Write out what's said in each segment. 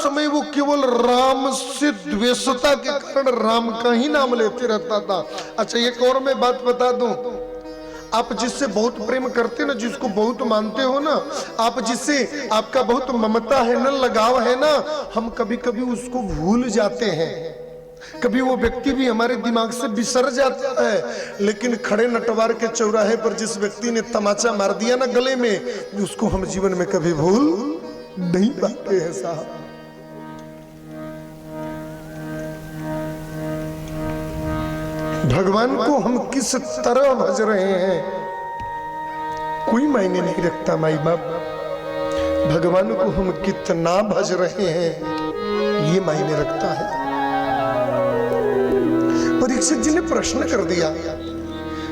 समय वो केवल राम से द्वेषता के कारण राम का ही नाम लेते रहता था। अच्छा एक और मैं बात बता दूं, आप जिससे बहुत प्रेम करते ना, जिसको बहुत मानते हो ना, आप जिससे आपका बहुत ममता है ना, लगाव है ना, हम कभी कभी उसको भूल जाते हैं, कभी वो व्यक्ति भी हमारे दिमाग से बिसर जाता है। लेकिन खड़े नटवार के चौराहे पर जिस व्यक्ति ने तमाचा मार दिया ना गले में, उसको हम जीवन में कभी भूल नहीं पाते हैं साहब। भगवान को हम किस तरह भज रहे हैं कोई मायने नहीं रखता माई बाप, भगवान को हम कितना भज रहे हैं ये मायने रखता है। परीक्षित जी ने प्रश्न कर दिया,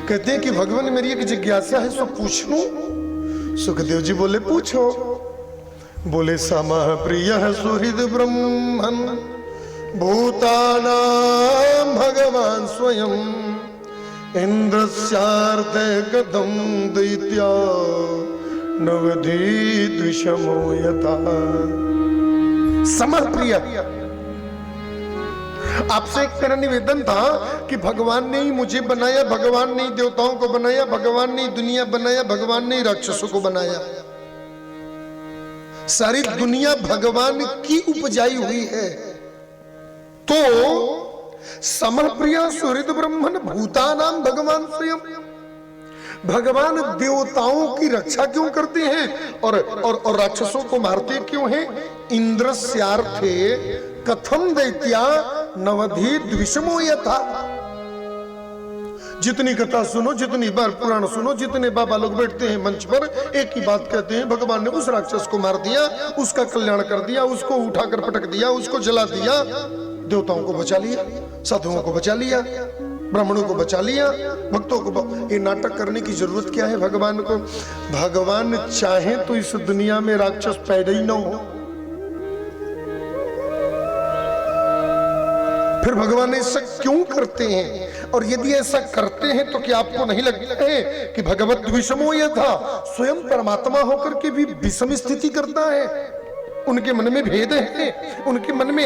कहते हैं कि भगवान मेरी एक जिज्ञासा है, सो पूछ लूं? सुखदेव जी बोले पूछो। बोले समः प्रिय सुहृद ब्रह्मन् भूतानां भगवान स्वयं इंद्रस्यार्थे कथं दैत्या नवधीत शमो यथा। समः प्रिय, आपसे एक मेरा निवेदन था कि भगवान ने ही मुझे बनाया, भगवान ने ही देवताओं को बनाया, भगवान ने ही दुनिया बनाया, भगवान ने ही राक्षसों को बनाया। सारी दुनिया भगवान की उपजाई हुई है। तो समः प्रिय सुहृद ब्रह्मन् भूतानां भगवान स्वयं, भगवान देवताओं की रक्षा क्यों करते हैं और राक्षसों को मारते क्यों हैं? इंद्रस्यार्थे कथम दैत्या नवधीत विषमो यथा। जितनी कथा सुनो, जितनी बार पुराण सुनो, जितने बाबा लोग बैठते हैं मंच पर, एक ही बात कहते हैं, भगवान ने उस राक्षस को मार दिया, उसका कल्याण कर दिया, उसको उठाकर पटक दिया, उसको जला दिया, देवताओं को बचा लिया, साधुओं को बचा लिया, ब्राह्मणों को बचा लिया, भक्तों को ये नाटक करने की जरूरत क्या है भगवान को? भगवान चाहे तो इस दुनिया में राक्षस पैदा ही न हो, फिर भगवान ऐसा क्यों करते हैं? और यदि ऐसा करते हैं तो क्या आपको नहीं लगता है कि भगवत विषमो यथा, स्वयं परमात्मा होकर के भी विषम स्थिति करता है? उनके मन में भेद है, उनके मन में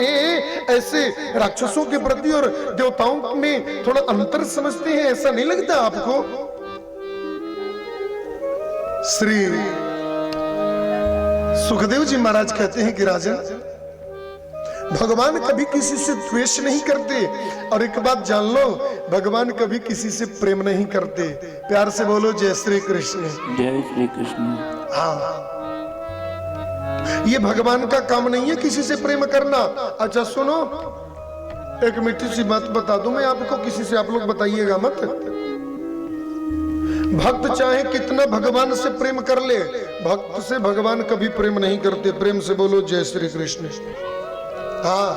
ऐसे राक्षसों के प्रति और देवताओं में थोड़ा अंतर समझते हैं, ऐसा नहीं लगता आपको? श्री सुखदेव जी महाराज कहते हैं कि राजन, भगवान कभी किसी से द्वेष नहीं करते, और एक बात जान लो, भगवान कभी किसी से प्रेम नहीं करते। प्यार से बोलो जय श्री कृष्ण। जय श्री कृष्ण। हाँ, ये भगवान का काम नहीं है किसी से प्रेम करना। अच्छा सुनो, एक मीठी सी बात बता दूं मैं आपको, किसी से आप लोग बताइएगा मत। भक्त चाहे कितना भगवान से प्रेम कर ले, भक्त से भगवान कभी प्रेम नहीं करते। प्रेम से बोलो जय श्री कृष्ण। हाँ,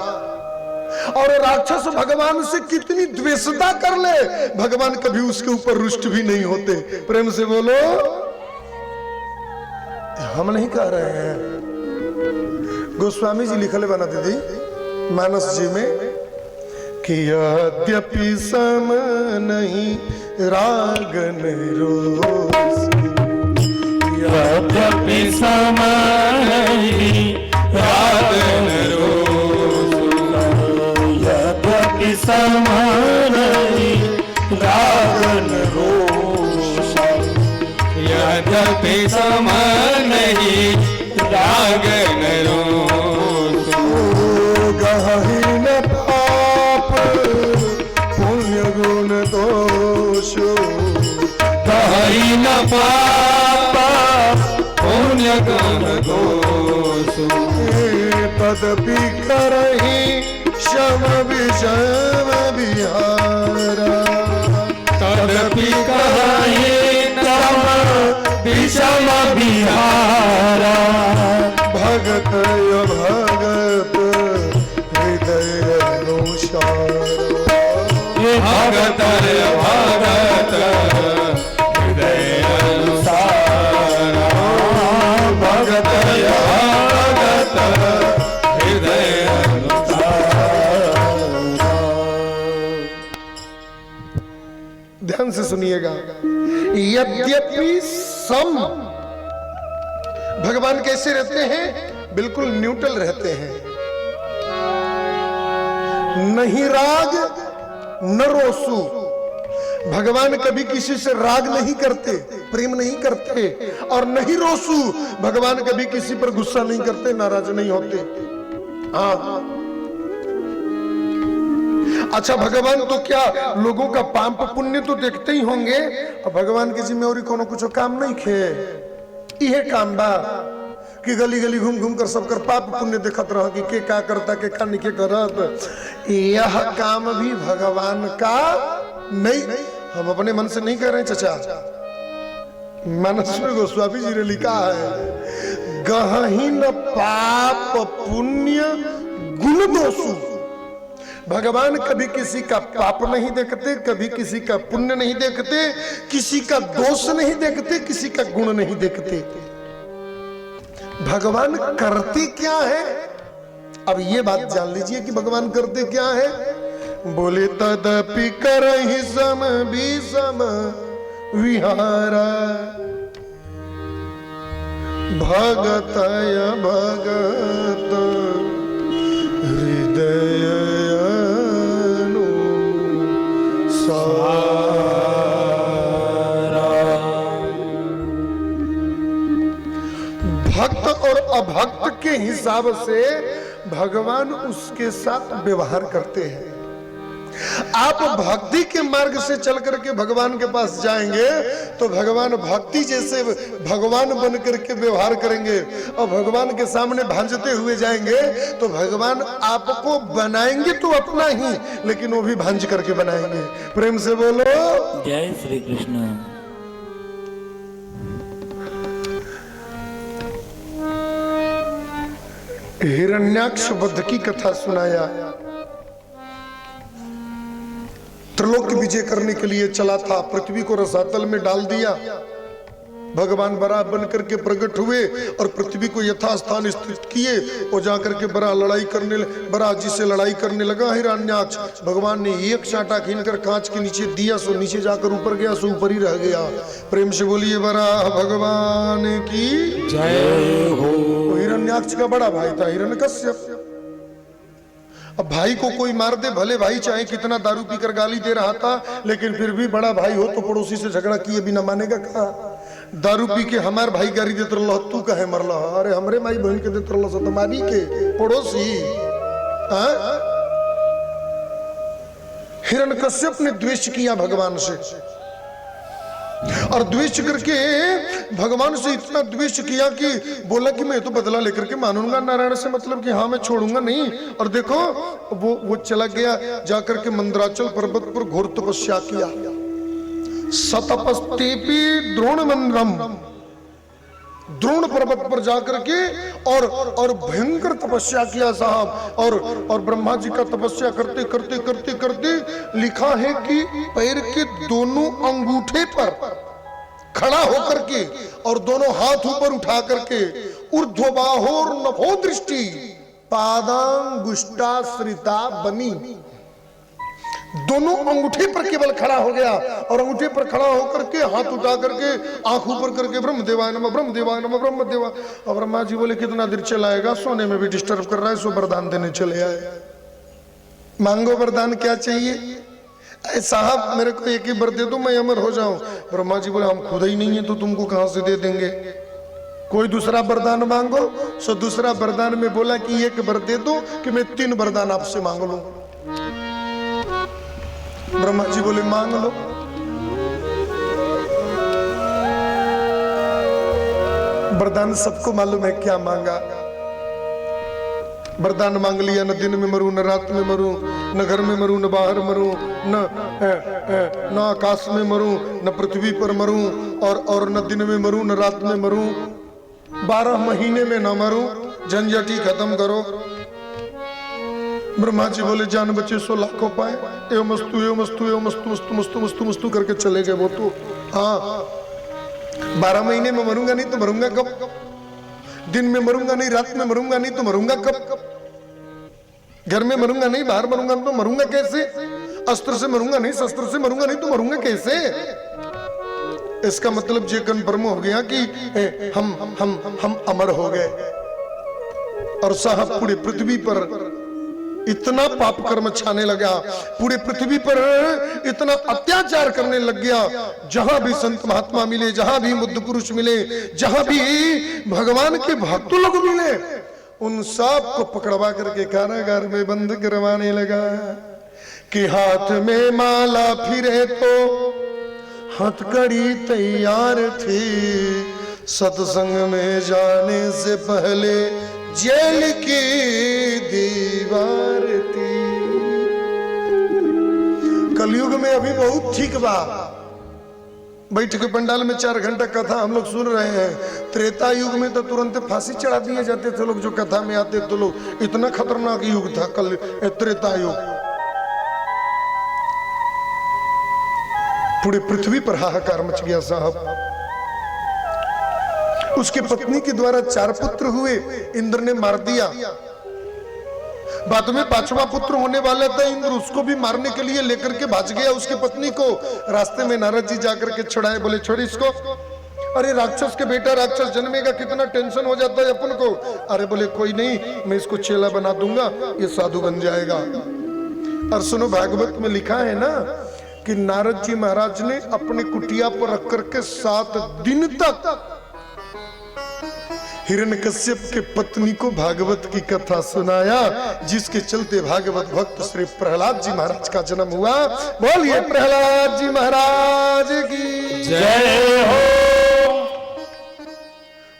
और राक्षस भगवान से कितनी द्वेषता कर ले, भगवान कभी उसके ऊपर रुष्ट भी नहीं होते। प्रेम से बोलो, हम नहीं कह रहे हैं, गोस्वामी जी लिखले बना दीदी मानस जी में कि यद्यपि सम नहीं रागन रोष, यद्यपि सम नहीं रागन रोष, यद्यपि सम नहीं रागन रोष, यद्यपि सम नहीं रागन रोष, गहन पाप पुण्य गुण दोष, गहन पाप पुण्य गुण दोष, तदपि करहि शम विषम विहारा, तदपि करहि शम विषम विहारा, भगत भगत हृदय अनुसार, भगत भगत हृदय अनुसार, भगत भगत हृदय अनुसार। ध्यान से सुनिएगा, यद्यपि सम, भगवान कैसे रहते हैं? बिल्कुल न्यूट्रल रहते हैं। नहीं राग न रोसू। भगवान कभी किसी से राग नहीं करते, प्रेम नहीं करते, और नहीं रोसू, भगवान कभी किसी पर गुस्सा नहीं करते, नाराज नहीं होते। हाँ, अच्छा भगवान तो क्या लोगों का पाप पुण्य तो देखते ही होंगे, और भगवान की जिम्मेवारी कोनो कुछ काम नहीं खे, यह काम बा कि गली गली घूम घूम कर सबकर पाप पुण्य देखत रह कि के का करता के का नहीं के करत। यह काम भी भगवान का नहीं। हम अपने मन से नहीं कर रहे चाचा, मानसवी गोस्वामी जी ने लिखा है, गहन पाप पुण्य गुण दोषु। भगवान कभी किसी का पाप नहीं देखते, कभी किसी का पुण्य नहीं देखते, किसी का दोष नहीं देखते, किसी का गुण नहीं देखते। भगवान करते क्या है? अब ये बात जान लीजिए कि भगवान करते क्या है। बोले तदपि करहि सम विषम विहारा, भगतय भगत हृदय भक्त और अभक्त के हिसाब से भगवान उसके साथ व्यवहार करते हैं। आप भक्ति के मार्ग से चल करके भगवान के पास जाएंगे तो भगवान भक्ति जैसे भगवान बन करके व्यवहार करेंगे, और भगवान के सामने भांजते हुए जाएंगे तो भगवान आपको बनाएंगे तो अपना ही, लेकिन वो भी भांज करके बनाएंगे। प्रेम से बोलो जय श्री कृष्ण। हिरण्याक्ष वध की कथा सुनाया। त्रिलोक विजय करने के लिए चला था, पृथ्वी को रसातल में डाल दिया। भगवान बराह बन करके प्रकट हुए और पृथ्वी को यथास्थान स्थित किए, और जाकर के बराह जी से लड़ाई करने लगा हिरण्याक्ष। भगवान ने एक चांटा खींचकर कांच के नीचे दिया, सो नीचे जाकर ऊपर गया, सो ऊपर ही रह गया। प्रेम से बोलिए बराह भगवान की जय हो। हिरण्याक्ष का बड़ा भाई था हिरण्यकश्यप। अब भाई को कोई मार दे, भले भाई चाहे कितना दारू पीकर गाली दे रहा था, लेकिन फिर भी बड़ा भाई हो तो पड़ोसी से झगड़ा किए बिना मानेगा कहा। दारू पी के हमार भाई गाली देते रह, तू कहे मरल? अरे हमरे माई बहन के देते रह, तुम्हारी के पड़ोसी। हिरण्यकश्यप ने द्वेष किया भगवान से, और द्वेष करके भगवान से इतना द्वेष किया कि बोला कि मैं तो बदला लेकर के मानूंगा नारायण से, मतलब कि हाँ मैं छोड़ूंगा नहीं। और देखो वो चला गया, जाकर के मंदराचल पर्वत पर घोर तपस्या किया। सतपस्तेपि द्रोण मंद्रम, द्रोण पर्वत पर जाकर के और भयंकर तपस्या किया साहब। और ब्रह्मा जी का तपस्या करते करते करते करते लिखा है कि पैर के दोनों अंगूठे पर खड़ा होकर के और दोनों हाथ ऊपर उठा करके ऊर्ध्वबाहोर नभो दृष्टि पादांगुष्टाश्रिता बनी, दोनों अंगूठे पर केवल खड़ा हो गया, और अंगूठे पर खड़ा होकर के हाथ उठा करके आंख ऊपर करके ब्रह्मदेवाय नमः ब्रह्मदेवाय नमः ब्रह्मदेवा। और ब्रह्मा जी बोले कितना देर चलाएगा, सोने में भी डिस्टर्ब कर रहा है, सो वरदान देने चले आए। मांगो वरदान क्या चाहिए? साहब मेरे को एक ही वर दे दो, मैं अमर हो जाऊं। ब्रह्मा जी बोले हम खुद ही नहीं है तो तुमको कहां से दे देंगे, कोई दूसरा वरदान मांगो। सो दूसरा वरदान में बोला कि एक वर दे दो कि मैं 3 वरदान आपसे मांग लूं। ब्रह्मा जी बोले मांग लो। वरदान सबको मालूम है क्या मांगा। वरदान मांग लिया, न दिन में मरूं, न रात में मरूं, न घर में मरूं, न बाहर मरूं, न आकाश में मरूं, न पृथ्वी पर मरूं, और न दिन में मरूं, न रात में मरूं, 12 महीने में न मरूं, झंझटी खत्म करो। ब्रह्मा जी बोले जान बचे 100 लाखों पाए, एवं मस्तु एवं मस्तु एवं मस्तु मस्तु मस्तु मस्तु मस्तु करके चले गए वो तो। हाँ 12 महीने में मरूंगा नहीं तो मरूंगा कब? दिन में मरूंगा नहीं, रात में मरूंगा नहीं तो मरूंगा कब? घर में मरूंगा नहीं, बाहर मरूंगा तो मरूंगा कैसे? अस्त्र से मरूंगा नहीं, शस्त्र से मरूंगा नहीं तो मरूंगा कैसे? इसका मतलब ये कन्फर्म हो गया कि हम अमर हो गए। और साहब पूरी पृथ्वी पर इतना पाप कर्म छाने लगा, पूरे पृथ्वी पर इतना अत्याचार करने लग गया। जहां भी संत महात्मा मिले, जहां भी बुद्ध पुरुष मिले, जहां भी भगवान के भक्त लोग मिले, उन सब को पकड़वा करके कारागार में बंद करवाने लगा। कि हाथ में माला फिरे तो हथकड़ी तैयार थी, सत्संग में जाने से पहले जेल की दीवार थी। कलयुग में अभी बहुत ठीक बा, बैठ के पंडाल में 4 घंटा कथा हम लोग सुन रहे हैं। त्रेता युग में तो तुरंत फांसी चढ़ा दिए जाते थे लोग जो कथा में आते थे लोग। इतना खतरनाक युग था कल त्रेता युग। पूरे पृथ्वी पर हाहाकार मच गया साहब। उसके पत्नी के द्वारा 4 पुत्र हुए, इंद्र ने मार दिया। बाद में 5वां पुत्र होने वाला था, इंद्र उसको भी मारने के लिए लेकर के भाग गया उसके पत्नी को। रास्ते में नारद जी जाकर के छुड़ाए, बोले छोड़ इसको। अरे राक्षस के बेटा राक्षस जन्मेगा, कितना टेंशन हो जाता है अपन को। अरे बोले कोई नहीं, मैं इसको चेला बना दूंगा, ये साधु बन जाएगा। और सुनो भागवत में लिखा है ना कि नारद जी महाराज ने अपने कुटिया पर रख करके 7 दिन तक हिरण्यकश्यप के पत्नी को भागवत की कथा सुनाया, जिसके चलते भागवत भक्त श्री प्रहलाद जी महाराज का जन्म हुआ। बोलिए प्रहलाद जी महाराज की जय हो।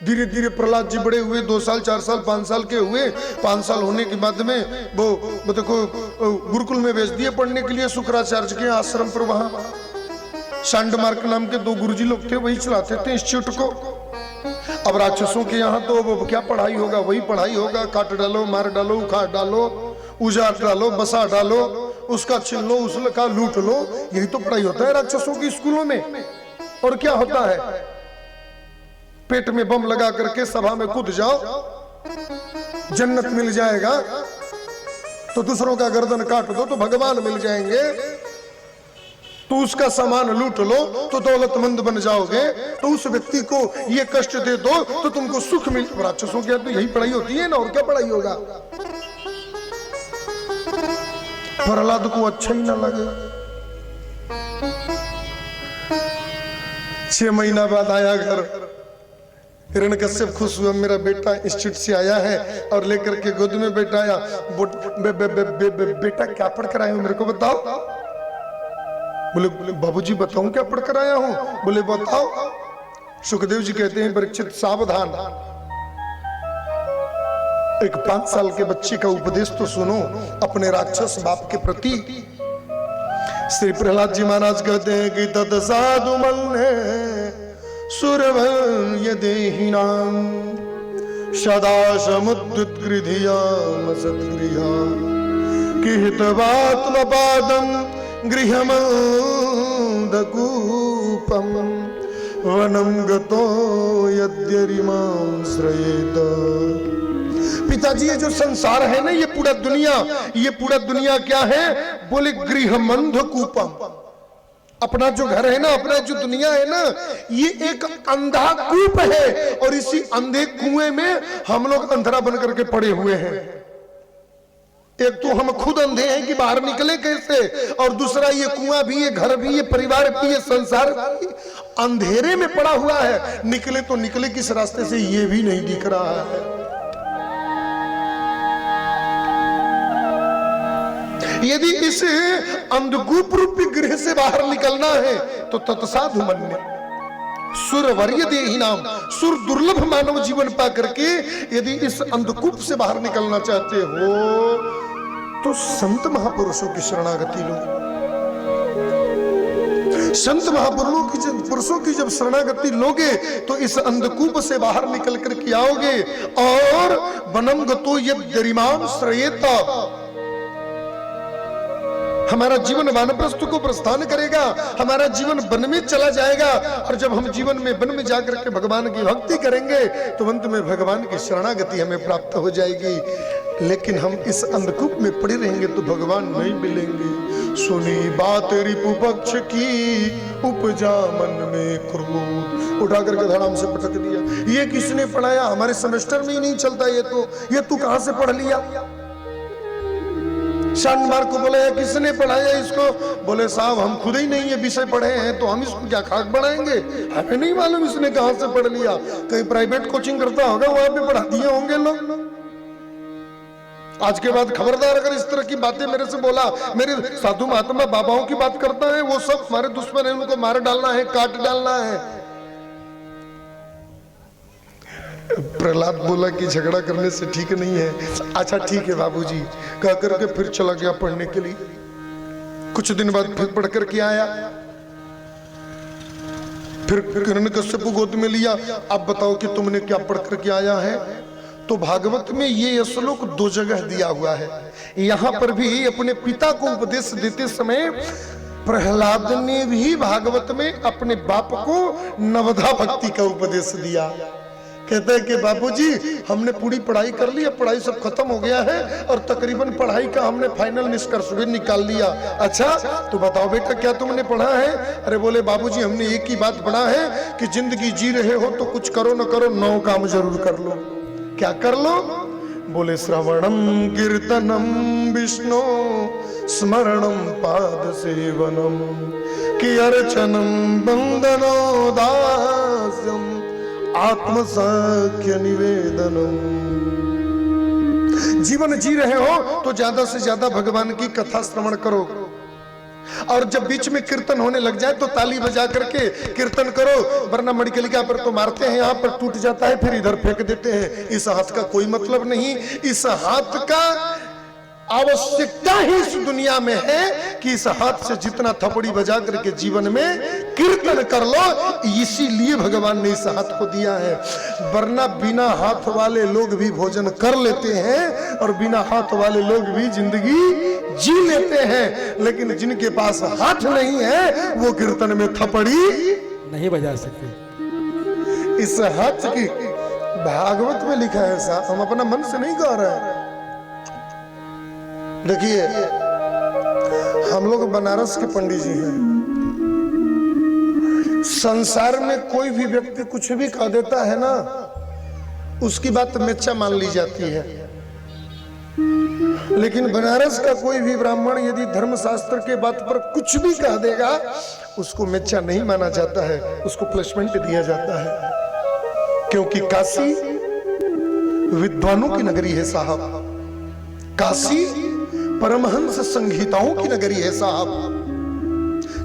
धीरे धीरे प्रहलाद जी बड़े हुए, 2 साल 4 साल 5 साल के हुए। 5 साल होने के बाद में वो देखो गुरुकुल में भेज दिए पढ़ने के लिए शुक्राचार्य के आश्रम पर। वहां शांडमार्क नाम के 2 गुरुजी लोग थे, वही चलाते थे इंस्टीट्यूट को। अब राक्षसों के यहाँ तो वो क्या पढ़ाई होगा, वही पढ़ाई होगा। काट डालो, मार डालो, उखाड़ डालो, उजाड़ डालो, बसा डालो, उसका छीन लो, उसका लूट लो, यही तो पढ़ाई होता है राक्षसों की स्कूलों में। और क्या होता है, पेट में बम लगा करके सभा में कूद जाओ, जन्नत मिल जाएगा, तो दूसरों का गर्दन काट दो तो भगवान मिल जाएंगे, तो उसका सामान लूट लो तो दौलतमंद बन जाओगे, तो उस व्यक्ति को ये कष्ट दे दो तो तुमको सुख मिल। राक्षसों के तो यही पढ़ाई होती है ना, और क्या पढ़ाई होगा। प्रहलाद को अच्छा ही ना लगे। 6 महीना बाद आया घर, हिरण्यकश्यप खुश हुआ, मेरा बेटा इंस्टीट्यूट से आया है, और लेकर के गोद में बैठाया। बेटा क्या पढ़ कर आए हो, मेरे को बताओ। बोले बाबूजी बताऊं क्या पढ़ कर आया हूं। बोले बताओ। सुखदेव जी कहते हैं परीक्षित सावधान, एक 5 साल के बच्चे का उपदेश तो सुनो अपने राक्षस बाप के प्रति। श्री प्रहलाद जी महाराज कहते हैं कि तत साधु मन्ये सुरभं यदेहिनां सदा समुद्युत्कृधियाम सद्गृहा कि हितवात्मपादं गृहमंदकूपम वनम गतो यद्यरिमां श्रयेत। पिताजी ये जो संसार है ना, ये पूरा दुनिया क्या है। बोले गृहमंदकूपम, अपना जो घर है ना, अपना जो दुनिया है ना, ये एक अंधा कूप है, और इसी अंधे कुएं में हम लोग अंधेरा बन करके पड़े हुए हैं। एक तो हम खुद अंधे हैं कि बाहर निकले कैसे, और दूसरा ये कुआं भी, ये घर भी, ये परिवार भी, ये संसार भी अंधेरे में पड़ा हुआ है। निकले तो निकले किस रास्ते से, ये भी नहीं दिख रहा है। यदि इस अंधकूप रूपी गृह से बाहर निकलना है तो तत्साधु मन्ये सुरवर्य देहि नाम, सुर दुर्लभ मानव जीवन पा करके यदि इस अंधकूप से बाहर निकलना चाहते हो तो संत महापुरुषों की शरणागति लो। संत महापुरुषों की जब शरणागति लोगे तो इस अंधकूप से बाहर निकल करके आओगे। और वनम गतो यद्यरिमां श्रयेत, हमारा जीवन वानप्रस्थ को प्रस्थान करेगा, हमारा जीवन वन में चला जाएगा। और जब हम जीवन में वन में जाकर के भगवान की भक्ति करेंगे तो अंत में भगवान की शरणागति हमें प्राप्त हो जाएगी। लेकिन हम इस अंधकूप में पड़े रहेंगे तो भगवान नहीं मिलेंगे। सुनी बात रिपु पक्ष की, उपजा मन में क्रोध। उठा करके धड़ाम से पटक दिया। ये किसने पढ़ाया, हमारे सेमेस्टर में ही नहीं चलता ये तो, ये तू कहां से पढ़ लिया। शानबार को बोला है किसने पढ़ाया इसको? बोले साहब हम खुद ही नहीं ये विषय पढ़े हैं तो हम इसको क्या खाक बढ़ाएंगे, हमें नहीं मालूम इसने कहां से पढ़ लिया। कहीं प्राइवेट कोचिंग करता होगा, वहां पे पढ़ा दिए होंगे लोग। आज के बाद खबरदार अगर इस तरह की बातें मेरे से बोला, मेरे साधु महात्मा बाबाओं की बात करता है, वो सब हमारे दुश्मन है, उनको मार डालना है, काट डालना है। प्रहलाद बोला कि झगड़ा करने से ठीक नहीं है। अच्छा ठीक है बाबूजी, कह करके फिर चला गया पढ़ने के लिए। कुछ दिन बाद फिर पढ़ करके आया, फिर हिरण्यकश्यप को गोद में लिया। अब बताओ कि तुमने क्या पढ़ करके आया है? तो भागवत में ये श्लोक 2 जगह दिया हुआ है। यहां पर भी अपने पिता को उपदेश देते समय प्रहलाद ने भी भागवत में अपने बाप को नवधा भक्ति का उपदेश दिया। कहते हैं कि बापूजी हमने पूरी पढ़ाई कर ली, अब पढ़ाई सब खत्म हो गया है और तकरीबन पढ़ाई का हमने फाइनल निष्कर्ष भी निकाल लिया। अच्छा तो बताओ बेटा क्या तुमने पढ़ा है? अरे बोले बाबूजी हमने एक ही बात पढ़ा है कि जिंदगी जी रहे हो तो कुछ करो न करो 9 काम जरूर कर लो। क्या कर लो? बोले श्रवणम कीर्तनम विष्णु स्मरणम पाद सेवनम कि अर्चनम बंदनो दास्यम आत्मसाख्य निवेदनम। जीवन जी रहे हो तो ज्यादा से ज्यादा भगवान की कथा श्रवण करो, और जब बीच में कीर्तन होने लग जाए तो ताली बजा करके कीर्तन करो, वरना मणिकलिका पर तो मारते हैं, यहाँ पर टूट जाता है फिर इधर फेंक देते हैं। इस हाथ का कोई मतलब नहीं। इस हाथ का आवश्यकता ही इस दुनिया में है कि इस हाथ से जितना थपड़ी बजा करके जीवन में कीर्तन कर लो, इसीलिए भगवान ने इस हाथ को दिया है। वरना बिना हाथ वाले लोग भी भोजन कर लेते हैं और बिना हाथ वाले लोग भी जिंदगी जी लेते हैं, लेकिन जिनके पास हाथ नहीं है वो कीर्तन में थपड़ी नहीं बजा सकते। इस हाथ की भागवत में लिखा है साहब, हम अपना मन से नहीं गा रहे हैं। देखिए हम लोग बनारस के पंडित जी हैं। संसार में कोई भी व्यक्ति कुछ भी कह देता है ना, उसकी बात मेच्चा मान ली जाती है, लेकिन बनारस का कोई भी ब्राह्मण यदि धर्मशास्त्र के बात पर कुछ भी कह देगा उसको मेच्चा नहीं माना जाता है, उसको प्लेसमेंट दिया जाता है। क्योंकि काशी विद्वानों की नगरी है साहब, काशी परमहंस संहिताओं की नगरी है साहब।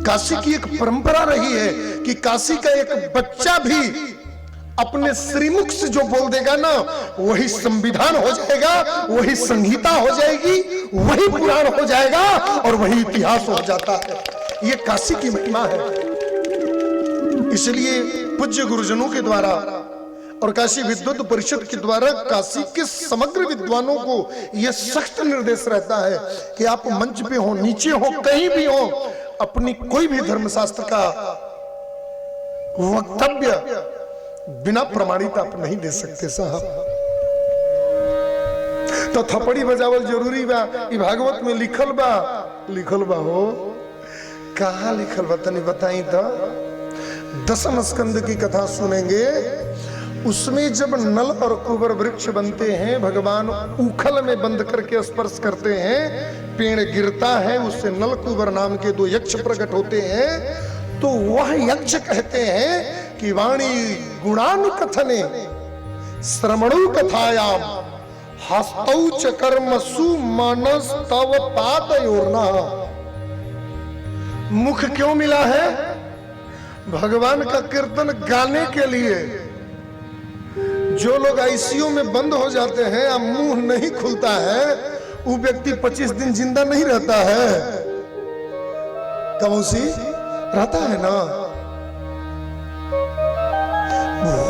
काशी की एक परंपरा रही है कि काशी का एक बच्चा भी अपने श्रीमुख से जो बोल देगा ना वही संविधान हो जाएगा, वही संहिता हो जाएगी, वही पुराण हो जाएगा और वही इतिहास हो जाता है। ये काशी की महिमा है। इसलिए पूज्य गुरुजनों के द्वारा और काशी विद्वत परिषद के द्वारा काशी के समग्र विद्वानों को यह सख्त निर्देश रहता है कि आप मंच पे हो, नीचे हो, कहीं भी हो, अपनी कोई भी धर्मशास्त्र का वक्तव्य बिना प्रमाणित आप नहीं दे सकते साहब। तो थपड़ी बजावल जरूरी बा, ई भागवत में लिखल बा हो। कहाँ लिखल बा तनी बताई तो। दशम स्कंद की कथा सुनेंगे, उसमें जब नल और कुबर वृक्ष बनते हैं, भगवान उखल में बंद करके स्पर्श करते हैं, पेड़ गिरता है, उससे नल कुबर नाम के 2 यक्ष प्रकट होते हैं। तो वह यक्ष कहते हैं कि वाणी गुणानुकथने श्रवणु कथायाम हस्तौ च कर्मसु मनस तव पादयोर्ना। मुख क्यों मिला है? भगवान का कीर्तन गाने के लिए। जो लोग आईसीयू में बंद हो जाते हैं, अब मुंह नहीं खुलता है, वो व्यक्ति 25 दिन जिंदा नहीं रहता है। कमौसी रहता है ना।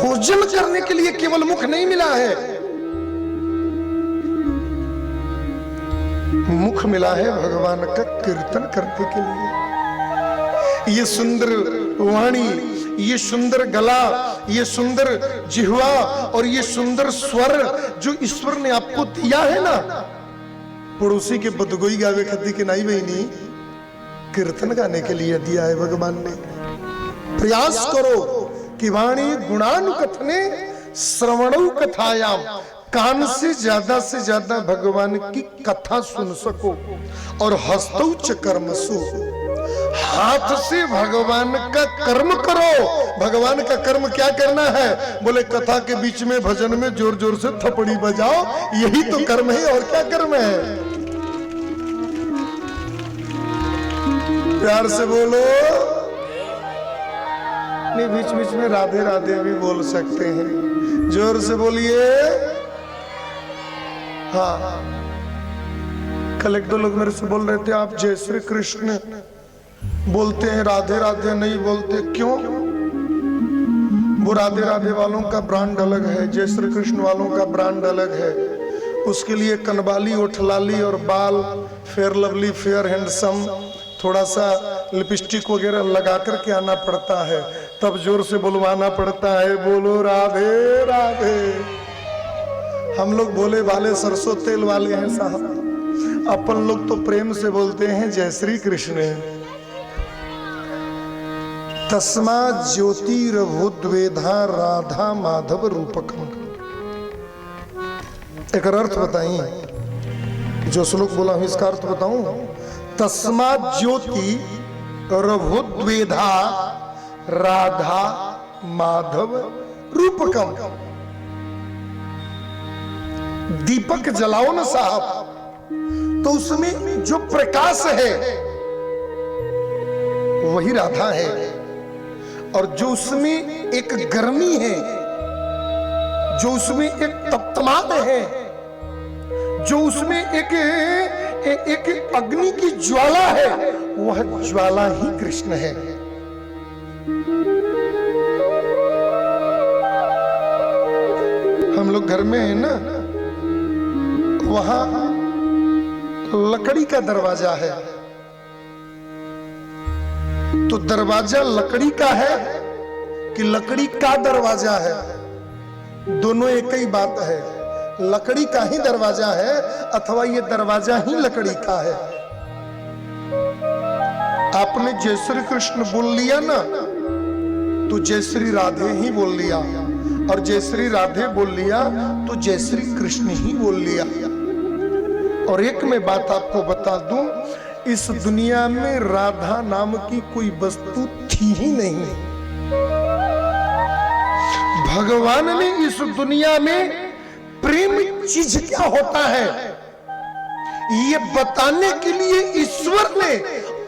भोजन करने के लिए केवल मुख नहीं मिला है, मुख मिला है भगवान का कीर्तन करने के लिए। ये सुंदर वाणी, ये सुंदर गला, ये सुंदर जिह्वा और ये सुंदर स्वर जो ईश्वर ने आपको दिया है ना, पड़ोसी के बदगोई गावे खती के नहीं बहनी, कीर्तन गाने के लिए दिया है भगवान ने। प्रयास करो कि वाणी गुणानुकथने श्रवणौ कथायाम, कान से ज्यादा भगवान की कथा सुन सको। और हस्तौ च कर्मसु, हाथ से भगवान का कर्म करो। भगवान का कर्म क्या करना है? बोले कथा के बीच में भजन में जोर जोर से थपड़ी बजाओ, यही तो कर्म है। और क्या कर्म है? प्यार से बोलो। नहीं, बीच बीच में राधे राधे भी बोल सकते हैं, जोर से बोलिए। हाँ, कल एक दो लोग मेरे से बोल रहे थे आप जय श्री कृष्ण बोलते हैं, राधे राधे नहीं बोलते, क्यों? वो राधे राधे वालों का ब्रांड अलग है, जय श्री कृष्ण वालों का ब्रांड अलग है। उसके लिए कनबाली, ओठलाली और बाल, फेयर लवली, फेयर हैंडसम, थोड़ा सा लिपस्टिक वगैरह लगा करके आना पड़ता है, तब जोर से बुलवाना पड़ता है, बोलो राधे राधे। हम लोग भोले भाले सरसों तेल वाले हैं साहब, अपन लोग तो प्रेम से बोलते हैं जय श्री कृष्ण। तस्मा ज्योतिर्भुद्वेधा राधा माधव रूपकम। एक अर्थ बताइए, जो श्लोक बोला हूं इसका अर्थ बताऊं। तस्मा ज्योति रभुद्वेधा राधा माधव रूपकम। दीपक जलाओ ना साहब, तो उसमें जो प्रकाश है वही राधा है, और जो उसमें एक गर्मी है, जो उसमें एक तप्तमान है, जो उसमें एक अग्नि की ज्वाला है, वह ज्वाला ही कृष्ण है। हम लोग घर में है ना, वहां लकड़ी का दरवाजा है, तो दरवाजा लकड़ी का है कि लकड़ी का दरवाजा है? दोनों एक ही बात है। लकड़ी का ही दरवाजा है अथवा ये दरवाजा ही लकड़ी का है। आपने जय श्री कृष्ण बोल लिया ना, तो जय श्री राधे ही बोल लिया, और जय श्री राधे बोल लिया तो जय श्री कृष्ण ही बोल लिया। और एक मैं बात आपको बता दूं, इस दुनिया में राधा नाम की कोई वस्तु थी ही नहीं। भगवान ने इस दुनिया में प्रेम चीज क्या होता है ये बताने के लिए ईश्वर ने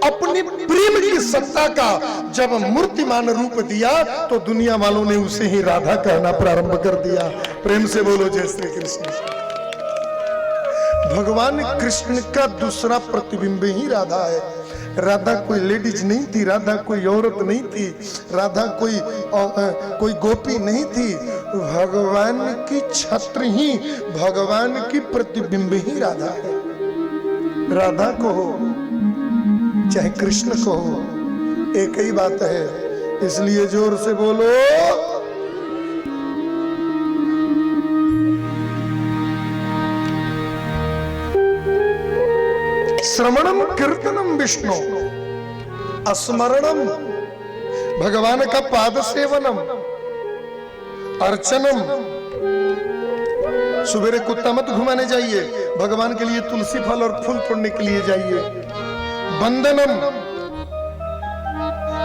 अपने प्रेम की सत्ता का जब मूर्तिमान रूप दिया, तो दुनिया वालों ने उसे ही राधा कहना प्रारंभ कर दिया। प्रेम से बोलो जय श्री कृष्ण। भगवान कृष्ण का दूसरा प्रतिबिंब ही राधा है। राधा कोई लेडीज नहीं थी, राधा कोई औरत नहीं थी, राधा कोई गोपी नहीं थी। भगवान की छत्र ही, भगवान की प्रतिबिंब ही राधा है। राधा को हो चाहे कृष्ण को हो, एक ही बात है। इसलिए जोर से बोलो श्रवणम कीर्तनम विष्णु, स्मरणम भगवान का पाद सेवनम, अर्चनम। सुबेरे कुत्ता मत घुमाने जाइए, भगवान के लिए तुलसी फल और फूल तोड़ने के लिए जाइए। वंदनम,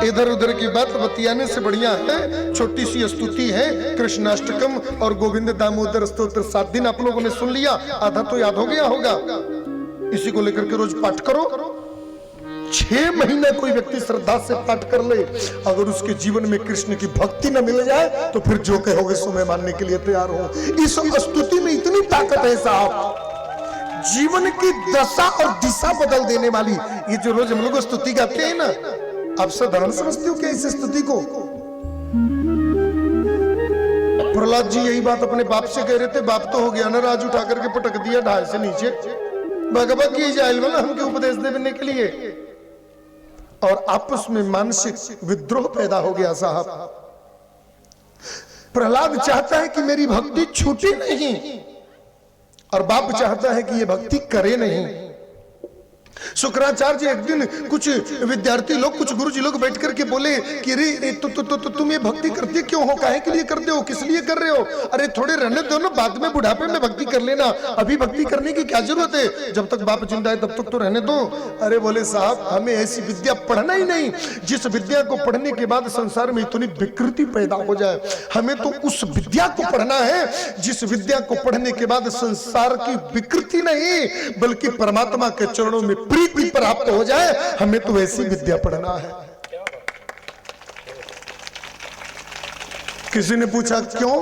इधर उधर की बात बतियाने से बढ़िया है छोटी सी स्तुति है कृष्णाष्टकम और गोविंद दामोदर स्तोत्र। 7 दिन आप लोगों ने सुन लिया, आधा तो याद हो गया होगा। इसी को लेकर के रोज पाठ करो। 6 महीने कोई व्यक्ति श्रद्धा से पाठ कर ले, अगर उसके जीवन में कृष्ण की भक्ति न मिल जाए तो फिर जो कहोगे सो मैं मानने के लिए तैयार हूं। इस स्तुति में इतनी ताकत है साहब, जीवन की दशा और दिशा बदल देने वाली। ये जो रोज हम लोग स्तुति गाते हैं ना, आप साधारण समझते हो क्या इस स्तुति को? प्रहलाद जी यही बात अपने बाप से कह रहे थे, बाप तो हो गया ना, राज उठा करके पटक दिया ढाल से नीचे, भगवत की जाइल वाला हमके उपदेश देने के लिए, और आपस में मानसिक विद्रोह पैदा हो गया साहब। प्रहलाद चाहता है कि मेरी भक्ति छूटे नहीं, और बाप चाहता है कि ये भक्ति करे नहीं। शुक्राचार्य जी एक दिन कुछ विद्यार्थी लोग, कुछ गुरुजी लोग बैठ करके बोले कि रे तुम ये भक्ति करते क्यों हो, काहे के लिए करते हो, किस लिए कर रहे हो? अरे थोड़े रहने दो ना, बाद में बुढ़ापे में भक्ति कर लेना, अभी भक्ति करने की क्या जरूरत है, जब तक बाप जिंदा है तब तक तो रहने दो। अरे बोले साहब, हमें ऐसी विद्या पढ़ना ही नहीं जिस विद्या को पढ़ने के बाद संसार में इतनी विकृति पैदा हो जाए। हमें तो उस विद्या को पढ़ना है जिस विद्या को पढ़ने के बाद संसार की विकृति नहीं बल्कि परमात्मा के चरणों में प्रीति प्राप्त हो जाए। हमें तो ऐसी विद्या पढ़ना है। किसी ने पूछा क्यों?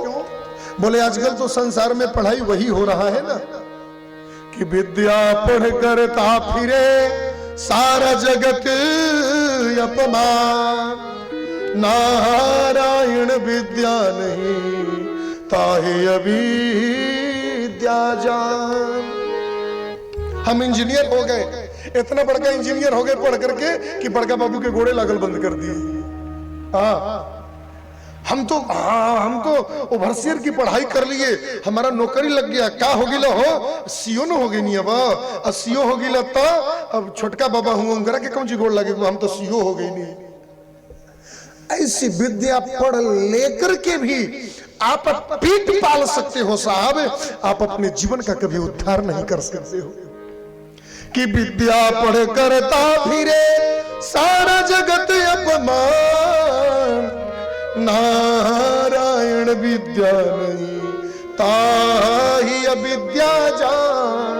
बोले आजकल तो संसार में पढ़ाई वही हो रहा है ना कि विद्या पढ़ करता फिरे सारा जगत अपमान, नारायण विद्या नहीं ताहे अविद्या जान। हम इंजीनियर हो गए, इतना बड़का इंजीनियर हो गए पढ़ करके कि बड़का बाबू के घोड़े लागल बंद कर दिए। हम तो ओवरसियर की पढ़ाई कर लिए, हमारा नौकरी लग गया, क्या हो गिला हो, सीओ न हो गई नहीं, अब सीओ हो गिला तो अब छोटका बाबा हुआ के कौन सी गोड़ लगे, हम तो सीओ हो गई नहीं। ऐसी विद्या पढ़ लेकर के भी आप पीठ पाल सकते हो साहब, आप अपने जीवन का कभी उद्धार नहीं कर सकते हो। कि विद्या पढ़ करता फिरे सारा जगत अपमान, नारायण विद्या नहीं ताही अविद्या जान।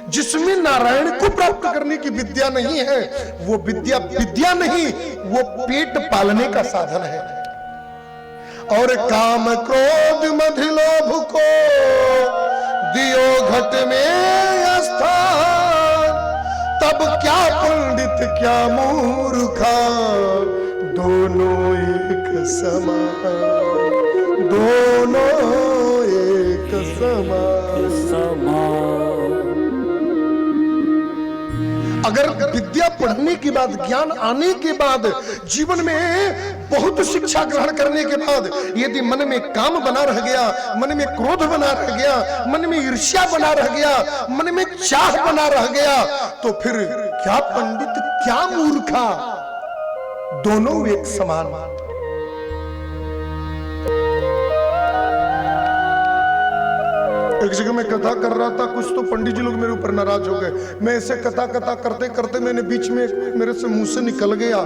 जिसमें नारायण को प्राप्त करने की विद्या नहीं है वो विद्या विद्या नहीं, वो पेट पालने का साधन है। और काम क्रोध मध लोभ को दियो घट में स्थान, तब क्या पंडित क्या मूर्खा, दोनों एक समान, दोनों एक समान। अगर विद्या पढ़ने के बाद, ज्ञान आने के बाद, जीवन में बहुत शिक्षा ग्रहण करने के बाद यदि मन में काम बना रह गया, मन में क्रोध बना रह गया, मन में ईर्ष्या बना रह गया, मन में चाह बना रह गया, तो फिर क्या पंडित क्या मूर्खा, दोनों एक समान। एक जगह मैं कथा कर रहा था, कुछ तो पंडित जी लोग मेरे ऊपर नाराज हो गए। मैं ऐसे कथा करते करते मैंने बीच में मेरे से मुंह से निकल गया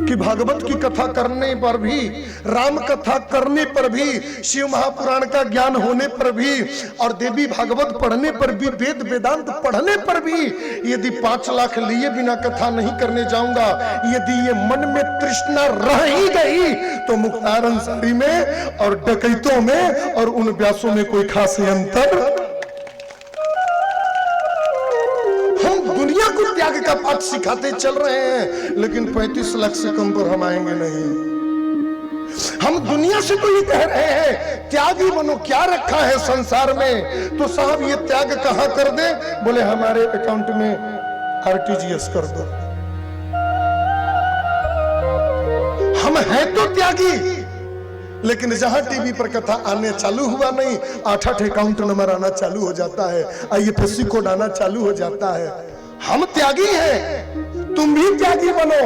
कि भागवत की कथा करने पर भी, राम कथा करने पर भी, शिव महापुराण का ज्ञान होने पर भी और देवी भागवत पढ़ने पर भी, वेद वेदांत पढ़ने पर भी यदि 5 लाख लिए बिना कथा नहीं करने जाऊंगा, यदि ये मन में तृष्णा रह ही गई तो मुख्तार अंसारी में और डकैतों में और उन व्यासों में कोई खास अंतर। दुनिया को त्याग का पाठ सिखाते चल रहे हैं लेकिन 35 लाख से कम पर हम आएंगे नहीं। हम दुनिया से तो ये कह रहे हैं त्यागी बनो, क्या रखा है संसार में, तो साहब ये त्याग कहां कर दे, बोले हमारे अकाउंट में आरटीजीएस कर दो। हम हैं तो त्यागी, लेकिन जहां टीवी पर कथा आने चालू हुआ नहीं, 8 अकाउंट नंबर आना चालू हो जाता है, IFSC कोड आना चालू हो जाता है। हम त्यागी हैं, तुम भी त्यागी बनो।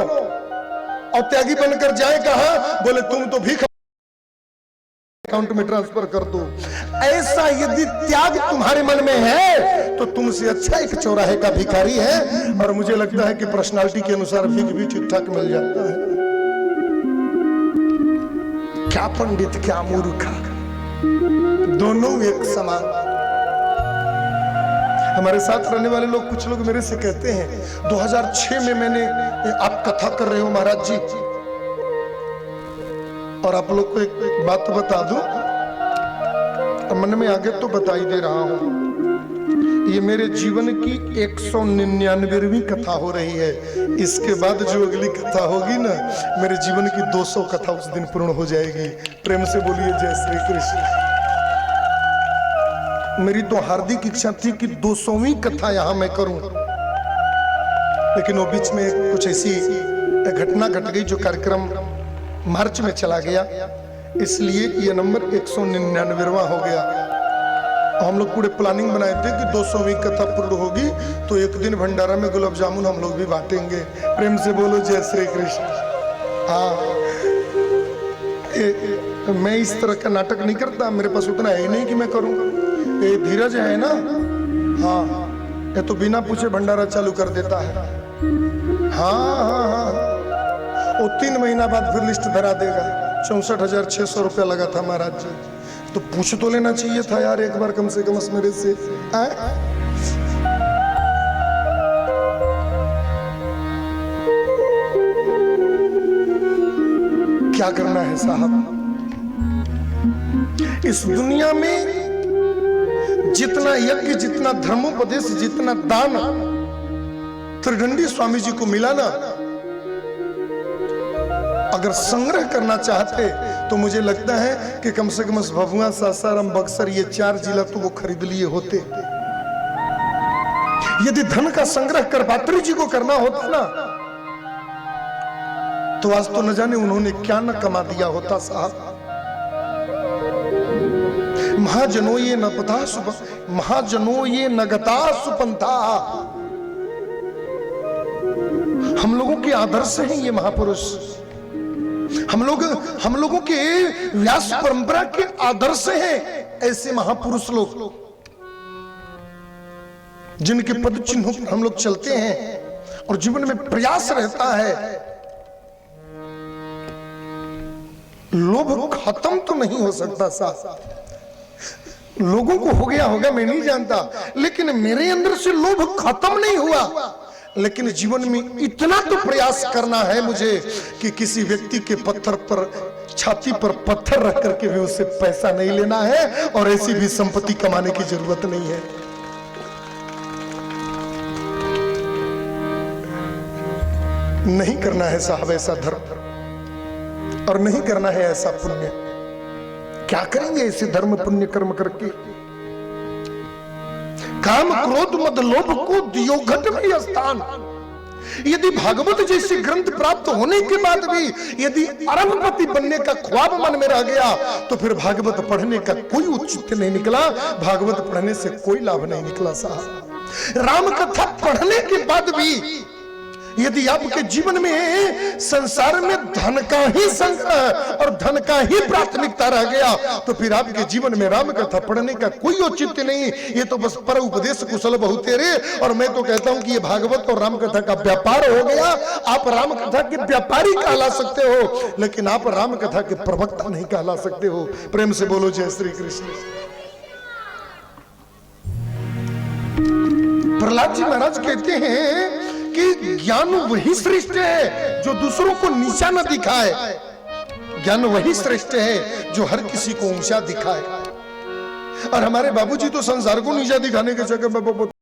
और त्यागी बनकर जाए कहां, बोले तुम तो भीख अकाउंट में ट्रांसफर कर दो। ऐसा यदि त्याग तुम्हारे मन में है तो तुमसे अच्छा एक चौराहे का भिखारी है। और मुझे लगता है कि पर्सनालिटी के अनुसार भीख भी ठीक ठाक मिल जाता है। क्या पंडित क्या मूर्खा, दोनों एक समान। हमारे साथ रहने वाले लोग, कुछ लोग मेरे से कहते हैं 2006 में मैंने, आप कथा कर रहे हो महाराज जी, और आप लोग को एक बात बता दूं, मन में आगे तो बता ही दे रहा हूं, ये मेरे जीवन की 199वीं कथा हो रही है। इसके बाद जो अगली कथा होगी ना, मेरे जीवन की 200 कथा उस दिन पूर्ण हो जाएगी। प्रेम से बोलिए जय श्री कृष्ण। मेरी तो हार्दिक इच्छा थी कि 200वीं कथा यहां मैं करूं, लेकिन वो बीच में कुछ ऐसी घटना घट गई जो कार्यक्रम मार्च में चला गया, इसलिए ये नंबर 199वां हो गया। हम लोग पूरे प्लानिंग बनाए थे कि 200वीं कथा पूर्ण होगी तो एक दिन भंडारा में गुलाब जामुन हम लोग भी बांटेंगे। प्रेम से बोलो जय श्री कृष्ण। हाँ, मैं इस तरह का नाटक नहीं करता, मेरे पास उतना है नहीं कि मैं करूं। ये धीरज है ना, हाँ, ये तो बिना पूछे भंडारा चालू कर देता है। हाँ हाँ हाँ, वो 3 महीना बाद फिर लिस्ट धरा देगा। 64,600 रुपया लगा था महाराज जी, तो पूछ तो लेना चाहिए था यार एक बार कम से कम मेरे से। क्या करना है साहब, इस दुनिया में जितना यज्ञ, जितना धर्मोपदेश, जितना दान त्रिदंडी स्वामी जी को मिला ना, अगर संग्रह करना चाहते तो मुझे लगता है कि कम से कम भभुआ, सासाराम, बक्सर, ये 4 जिला तो वो खरीद लिए होते। यदि धन का संग्रह करपात्री जी को करना होता ना, तो आज तो न जाने उन्होंने क्या न कमा दिया होता साहब। महाजनो ये नगता महाजनो ये नगता सुपंथा। हम लोगों के आदर्श हैं ये महापुरुष। हम लोगों के व्यास परंपरा के आदर्श हैं ऐसे महापुरुष लोग, जिनके पद चिन्हों पर हम लोग चलते हैं और जीवन में प्रयास रहता है। लोभ खत्म तो नहीं हो सकता साहब, लोगों को हो गया होगा मैं नहीं जानता, लेकिन मेरे अंदर से लोभ खत्म नहीं हुआ। लेकिन जीवन में इतना तो प्रयास करना है मुझे कि किसी व्यक्ति के पत्थर पर, छाती पर पत्थर रख करके भी उससे पैसा नहीं लेना है और ऐसी भी संपत्ति कमाने की जरूरत नहीं है। नहीं करना है साहब ऐसा धर्म, और नहीं करना है ऐसा पुण्य। क्या करेंगे ऐसे धर्म पुण्य कर्म करके? काम क्रोध मद लोभ को दियो घट में स्थान। यदि भागवत जैसे ग्रंथ प्राप्त होने के बाद भी यदि अरबपति बनने का ख्वाब मन में रह गया तो फिर भागवत पढ़ने का कोई औचित्य नहीं निकला, भागवत पढ़ने से कोई लाभ नहीं निकला साहब। राम कथा पढ़ने के बाद भी यदि आपके जीवन में संसार में धन का ही संग्रह और धन का ही प्राथमिकता रह गया तो फिर आपके जीवन में राम कथा पढ़ने का कोई औचित्य नहीं। ये तो बस पर उपदेश कुशल बहु तेरे। और मैं तो कहता हूं कि ये भागवत और राम कथा का व्यापार हो गया। आप राम कथा के व्यापारी कहला सकते हो, लेकिन आप राम कथा के प्रवक्ता नहीं कहला सकते हो। प्रेम से बोलो जय श्री कृष्ण। प्रहलाद जी महाराज कहते हैं कि ज्ञान वही श्रेष्ठ है जो दूसरों को नीचा न दिखाए, ज्ञान वही श्रेष्ठ है जो हर किसी को ऊंचा दिखाए। और हमारे बाबूजी तो संसार को नीचा दिखाने के चक्कर में